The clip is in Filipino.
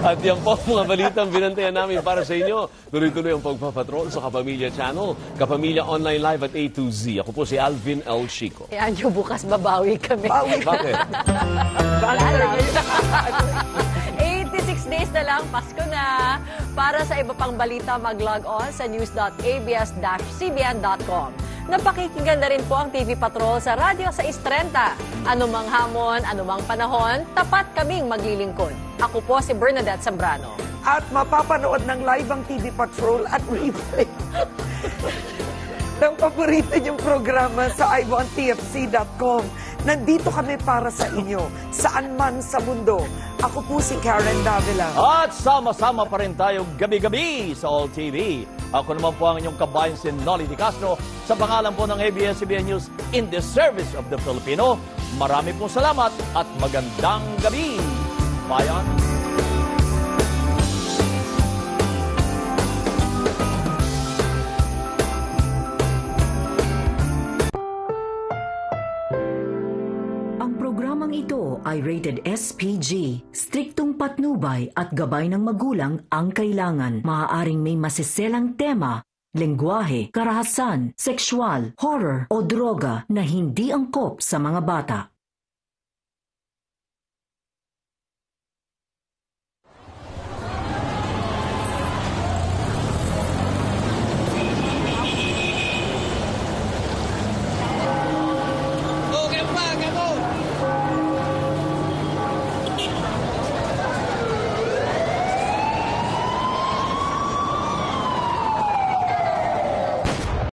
At yan po mga balitang binantayan namin para sa inyo. Tuloy-tuloy ang pagpapatrol sa Kapamilya Channel, Kapamilya Online Live at A to Z. Ako po si Alvin L. Chico. Kaya nyo bukas babawi kami. Bakit? Wala lang. 86 days na lang, Pasko na. Para sa iba pang balita, mag-log on sa news.abs-cbn.com. Napakikinggan na rin po ang TV Patrol sa Radyo 630. Anumang hamon, anumang panahon, tapat kaming maglilingkod. Ako po si Bernadette Zambrano. At mapapanood ng live ang TV Patrol at replay ng paborito niyong programa sa ivontfc.com. Nandito kami para sa inyo, saan man sa mundo. Ako po si Karen Davila. At sama-sama pa rin tayo gabi-gabi sa All TV. Ako naman po ang inyong kabayan si Nolly Di Castro sa pangalan po ng ABS-CBN News in the service of the Filipino. Marami pong salamat at magandang gabi. Bayan. Ang programang ito ay rated SPG. Striktong patnubay at gabay ng magulang ang kailangan. Maaaring may masiselang tema, lengguwahe, karahasan, sexual, horror o droga na hindi angkop sa mga bata.